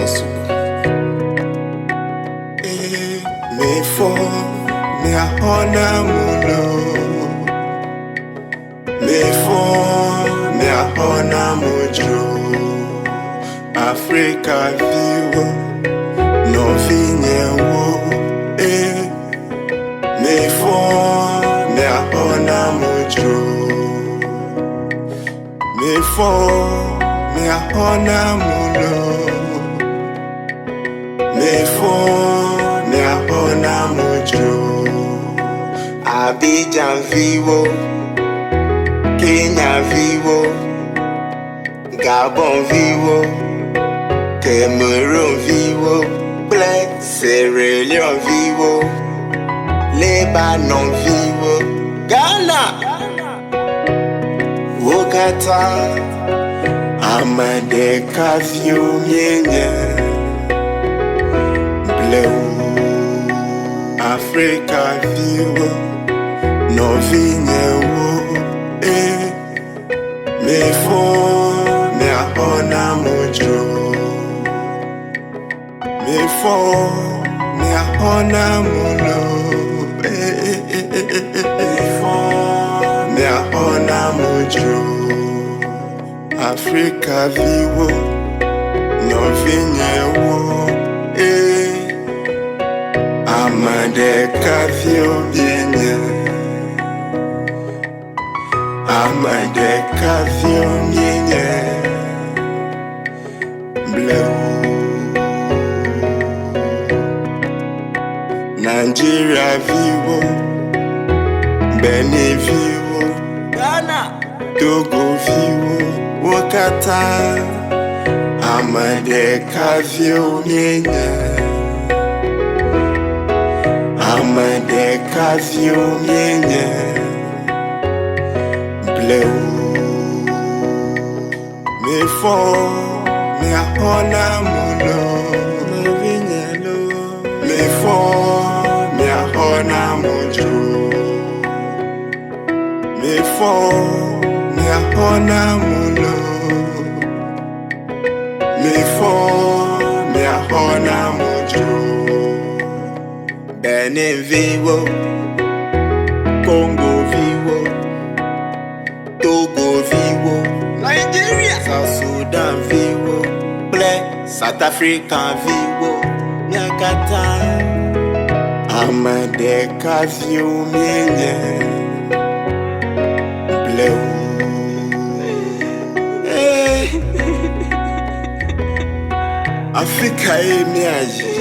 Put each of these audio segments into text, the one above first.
possible. Me for me a Xornam me for me a Xornam Afrika view no vinyewo. Me for me a Xornam me for me a Xornam me for me a Xornam Abidjan vivo, Kenya vivo, Gabon vivo, Cameroon vivo, Sierra Leone vivo, Lebanon vivo, Ghana, Wokata, Amadeka viu Afrika vivo, no vinyewo. Me for me a Xornam me for me a Xornam me for me a Xornam Afrika vivo, no vinyewo. Amadeka viu Amadeka viu bleu Nigeria vivo, Benin vivo, Ghana, Togo vivo, Wokata, Amadeka viu Amadeka viu bleu. Me for me a Xornam me for me a Xornam me for me a Xornam me for me a Xornam Benin vivo, Congo vivo, Togo vivo, Nigeria, South Sudan vivo, South Africa vivo, Nyakata, Amadeka viu bleu. Afrika miaji.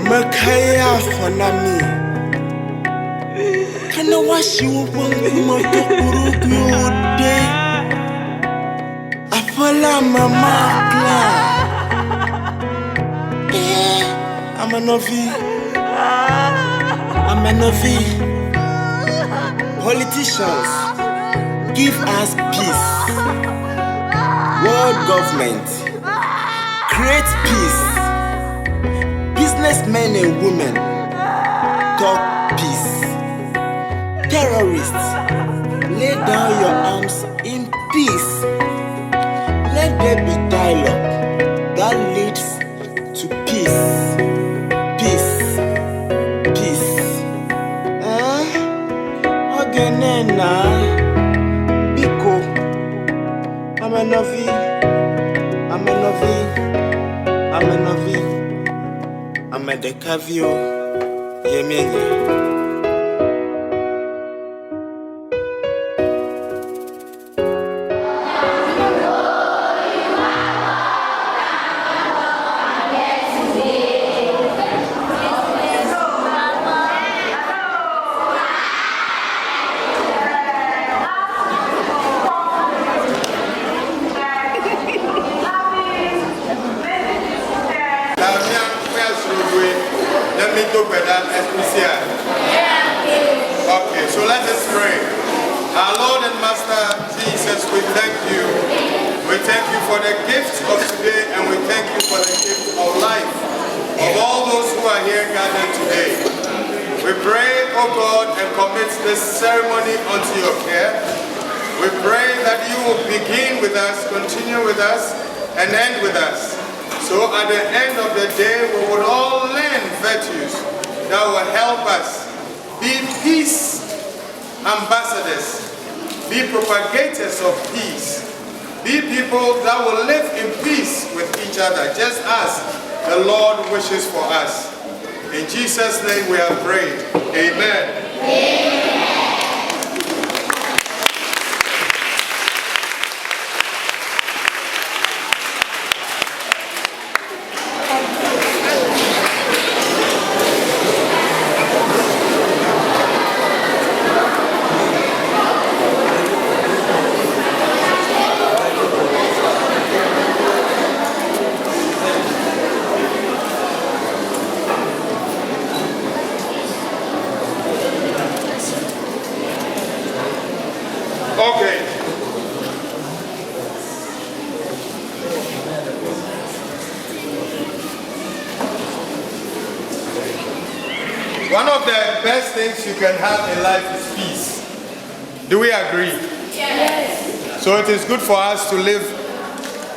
Makaya Xornami kana washi wumaka urugude Apola mama kla I'm a novi Politicians, give us peace. World government, create peace. Businessmen and women, talk peace. Terrorists, lay down your arms in peace. Let there be dialogue that leads to peace. Peace, peace. Ogenena, Biko, I'm a novi. Amadeka viu yemenye. Okay, so let us pray. Our Lord and Master Jesus, we thank you. We thank you for the gift of today, and we thank you for the gift of life of all those who are here gathered today. We pray, O God, and commit this ceremony unto your care. We pray that you will begin with us, continue with us, and end with us. So at the end of the day, we would all learn virtues that will help us be peace ambassadors, be propagators of peace, be people that will live in peace with each other, just as the Lord wishes for us. In Jesus' name we have prayed. Amen. Amen. Okay. One of the best things you can have in life is peace. Do we agree? Yes. So it is good for us to live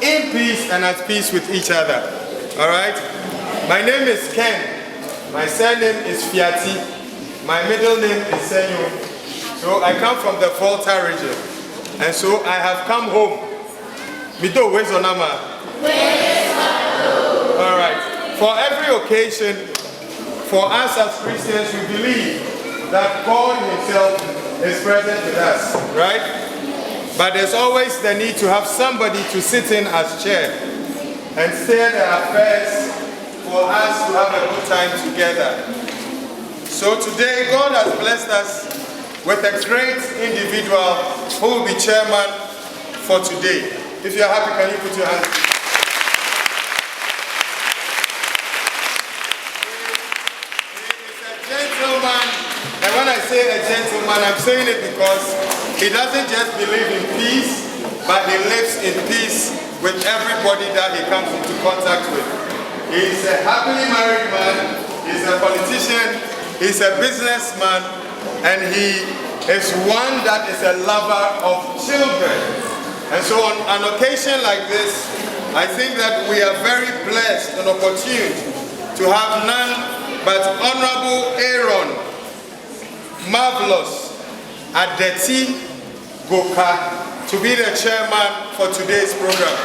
in peace and at peace with each other. All right? My name is Ken. My surname is Fiati. My middle name is Senyo. So I come from the Volta region, and so I have come home. Mido, where's Xornam? All right. For every occasion, for us as Christians, we believe that God Himself is present with us, right? But there's always the need to have somebody to sit in as chair and steer the affairs for us to have a good time together. So today, God has blessed us with a great individual who will be chairman for today. If you're happy, can you put your hands? He is a gentleman, and when I say a gentleman, I'm saying it because he doesn't just believe in peace, but he lives in peace with everybody that he comes into contact with. He is a happily married man, he's a politician, he's a businessman, and he is one that is a lover of children. And so on an occasion like this, I think that we are very blessed and opportune to have none but Honorable Aaron Marvelous Adeti Goka to be the chairman for today's program.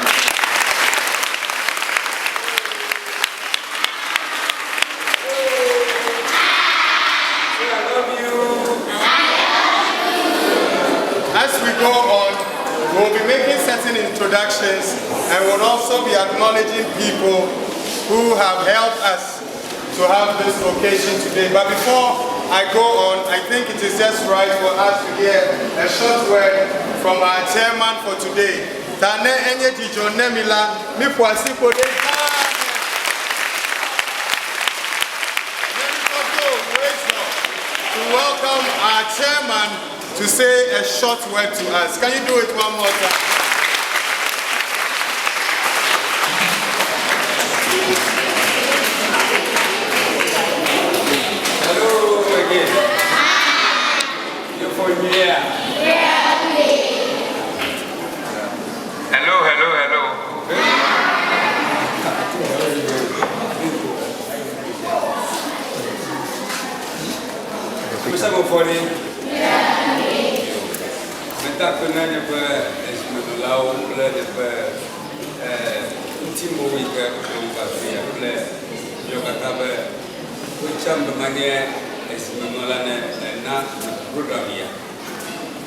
As we go on, we'll be making certain introductions and we'll also be acknowledging people who have helped us to have this occasion today. But before I go on, I think it is just right for us to hear a short word from our chairman for today. Tane enye jijo nemila mi kwasi kode. To welcome our chairman to say a short word to us. Can you do it one more time? Hello again. You're from here. Hello. Mr. Mofoni. Meta penanya pe esmenulau le de pe ultimo week konfafia le yo katabe kucham bemanye esmenulane na program ya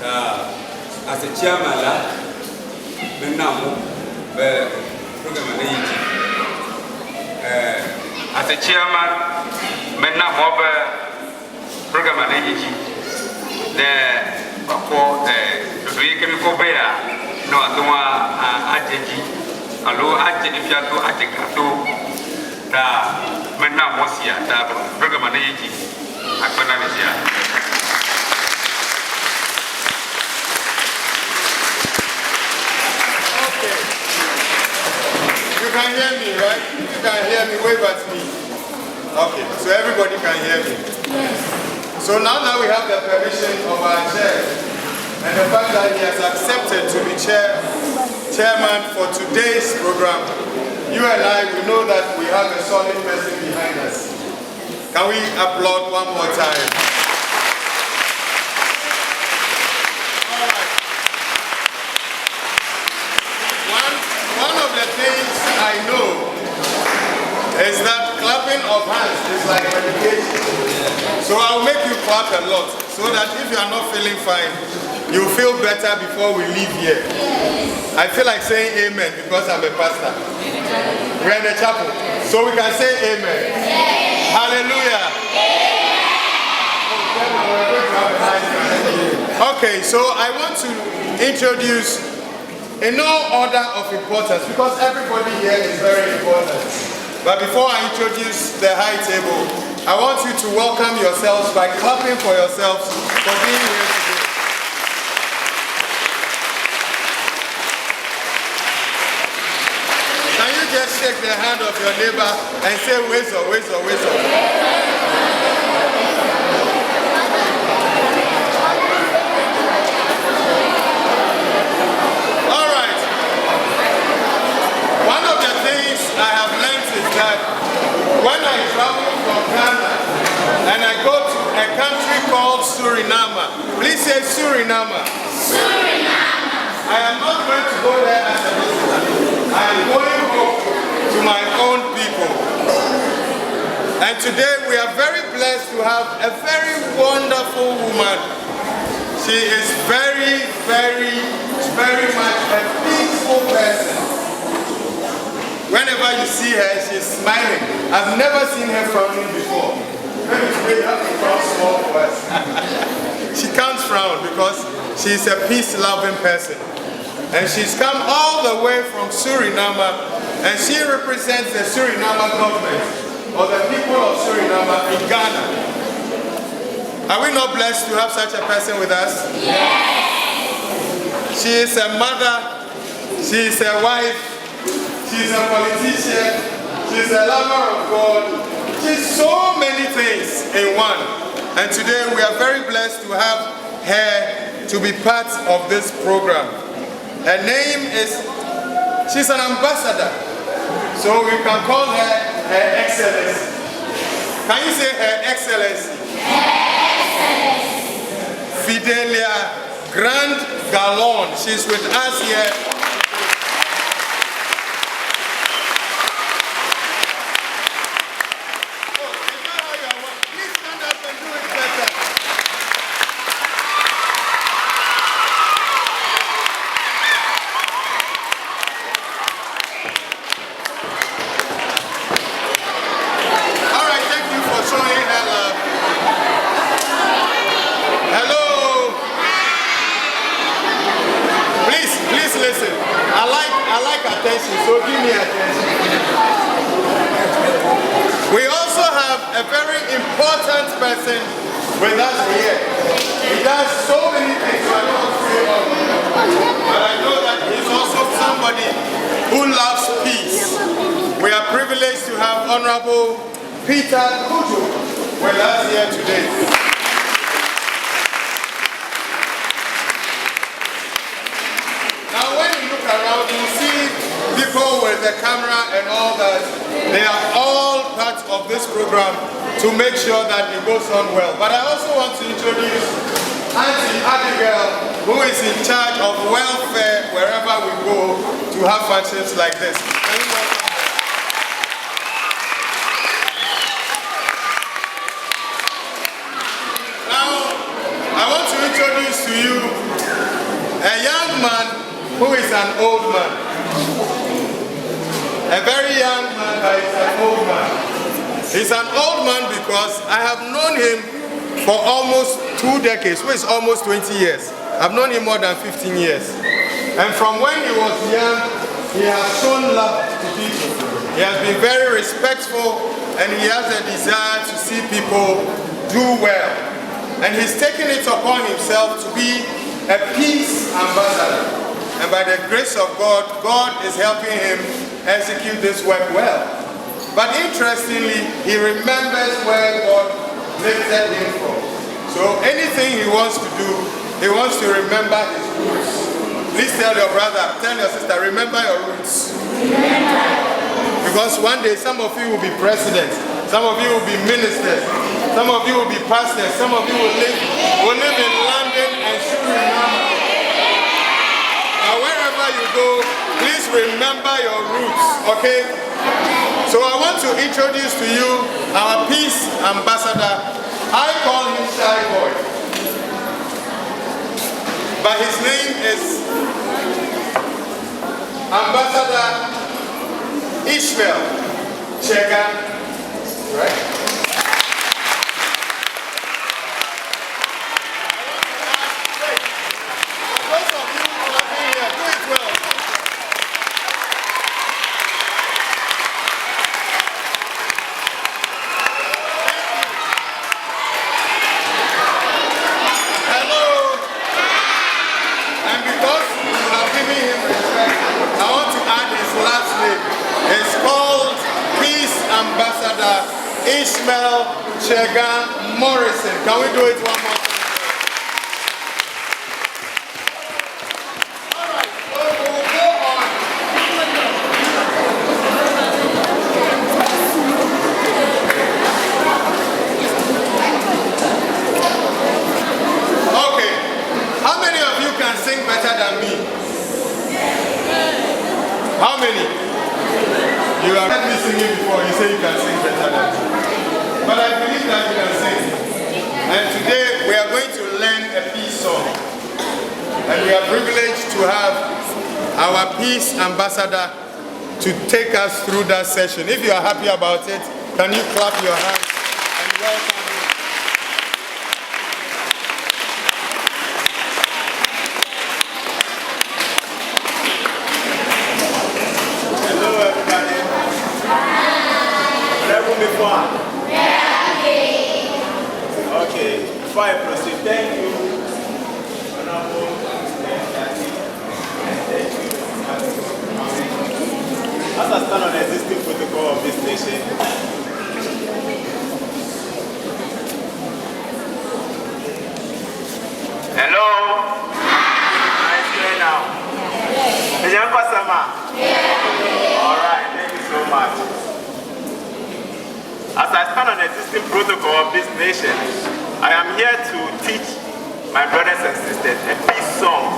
ta as a chairman la menamo be program na yiti as a chairman menamo be program na yiti de ko do you can go bear no atoma ajeji alo ajeji fiato ajekato da menna mosia da program na yiki akona mesia. Okay, you can hear me, right? You can hear me, wave at me. Okay, so everybody can hear me. Yes. So now that we have the permission of our chair and the fact that he has accepted to be chairman for today's program, you and I, we know that we have a solid person behind us. Can we applaud one more time? All right. One of the things I know is that clapping of hands is like medication. So I'll make you clap a lot so that if you are not feeling fine, you feel better before we leave here. I feel like saying amen because I'm a pastor. We're in the chapel, so we can say amen. Hallelujah. Okay, so I want to introduce in no order of importance because everybody here is very important. But before I introduce the high table, I want you to welcome yourselves by clapping for yourselves for being here today. Can you just shake the hand of your neighbor and say, Wezo, Wezo, Wezo? All right. One of the things I have learned is that when I travel from Ghana and I go to a country called Xornam, please say Suriname. Suriname. I am not going to go there as a visitor. I am going home to my own people. And today we are very blessed to have a very wonderful woman. She is very, very, very much a peaceful person. Whenever you see her, she's smiling. I've never seen her frowning before. Maybe you have to frown small for us. She can't frown because she's a peace-loving person. And she's come all the way from Suriname, and she represents the Suriname government, or the people of Suriname in Ghana. Are we not blessed to have such a person with us? Yes! She is a mother, she is a wife, she's a politician, she's a lover of God, she's so many things in one. And today we are very blessed to have her to be part of this program. Her name is, she's an ambassador, so we can call her Her Excellency. Can you say Her Excellency? Her Excellency. Fidelia Grand Galon, she's with us here. So give me attention. We also have a very important person with us here. He does so many things, so I don't want to say all of them. But I know that he's also somebody who loves peace. We are privileged to have Honorable Peter Kujo with us here today. Now when you look around, you see people with the camera and all that. They are all part of this program to make sure that it goes on well. But I also want to introduce Auntie Abigail, who is in charge of welfare wherever we go to have functions like this. Can you welcome her? Now, I want to introduce to you a young man who is an old man. A very young man, but he's an old man. He's an old man because I have known him for almost 2 decades, which is almost 20 years. I've known him more than 15 years. And from when he was young, he has shown love to people. He has been very respectful, and he has a desire to see people do well. And he's taken it upon himself to be a peace ambassador. And by the grace of God, God is helping him execute this work well. But interestingly, he remembers where God lifted him from. So anything he wants to do, he wants to remember his roots. Please tell your brother, tell your sister, remember your roots. Remember. Because one day some of you will be presidents, some of you will be ministers, some of you will be pastors, some of you will live in London and Xornam. Now wherever you go, please remember your roots, okay? So I want to introduce to you our peace ambassador. I call him Shy Boy, but his name is Ambassador Ishmael Chegan, right? Ambassador Ishmael Chegan Morrison. Can we do it one more time? All right, so we'll go on. Okay, how many of you can sing better than me? How many? You have heard me singing before, you say you can sing better than me. But I believe that you can sing. And today we are going to learn a peace song. And we are privileged to have our peace ambassador to take us through that session. If you are happy about it, can you clap your hands and welcome him? Okay, before I proceed, thank you, Honorable and thank you. As I stand on the existing protocol of this nation, hello? Nice day now. Is your customer? Alright, thank you so much. As I stand on the existing protocol of this nation, I am here to teach my brothers and sisters a peace song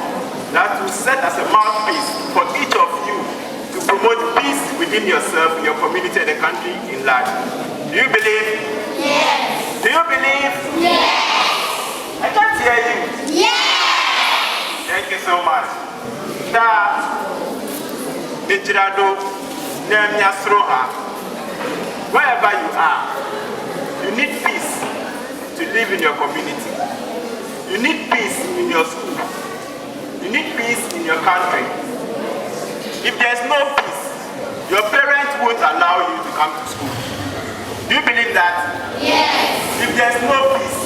that will serve as a mouthpiece for each of you to promote peace within yourself, your community, and the country in large. Do you believe? Yes. Do you believe? Yes. I can't hear you. Yes. Thank you so much. Wherever you are, you need peace to live in your community. You need peace in your school. You need peace in your country. If there's no peace, your parents won't allow you to come to school. Do you believe that? Yes. If there's no peace,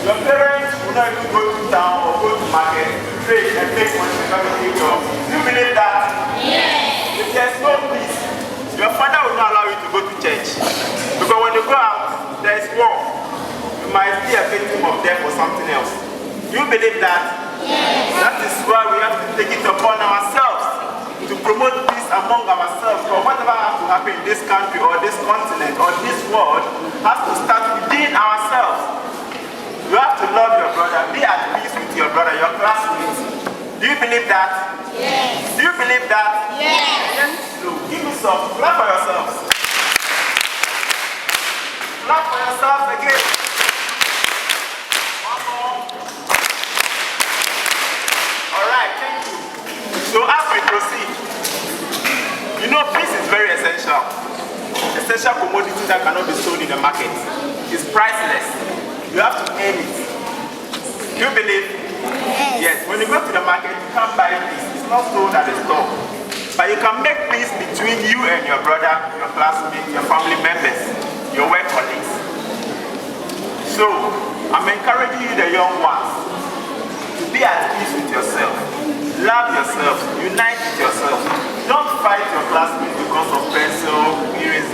your parents will not even go to town or go to market to trade and make money to come to your job. Do you believe that? Yes. If there's no peace, your father will not allow you to go to church. Because when you go out, there is war. You might be a victim of death or something else. Do you believe that? Yes. That is why we have to take it upon ourselves to promote peace among ourselves. For whatever has to happen in this country or this continent or this world has to start within ourselves. You have to love your brother, be at peace with your brother, your classmates. Do you believe that? Yes. Do you believe that? Yes. Yes. So give me some. Clap for yourselves. Clap for yourselves again. One more. Alright, thank you. So as we proceed, you know peace is very essential. Essential commodity that cannot be sold in the market. It's priceless. You have to earn it. Do you believe? Yes. When you go to the market, you can't buy peace. It's not sold at the store. But you can make peace between you and your brother, your classmates, your family members, your work colleagues. So, I'm encouraging you, the young ones, to be at peace with yourself. Love yourself. Unite with yourself. Don't fight your classmates because of pencil, erasers.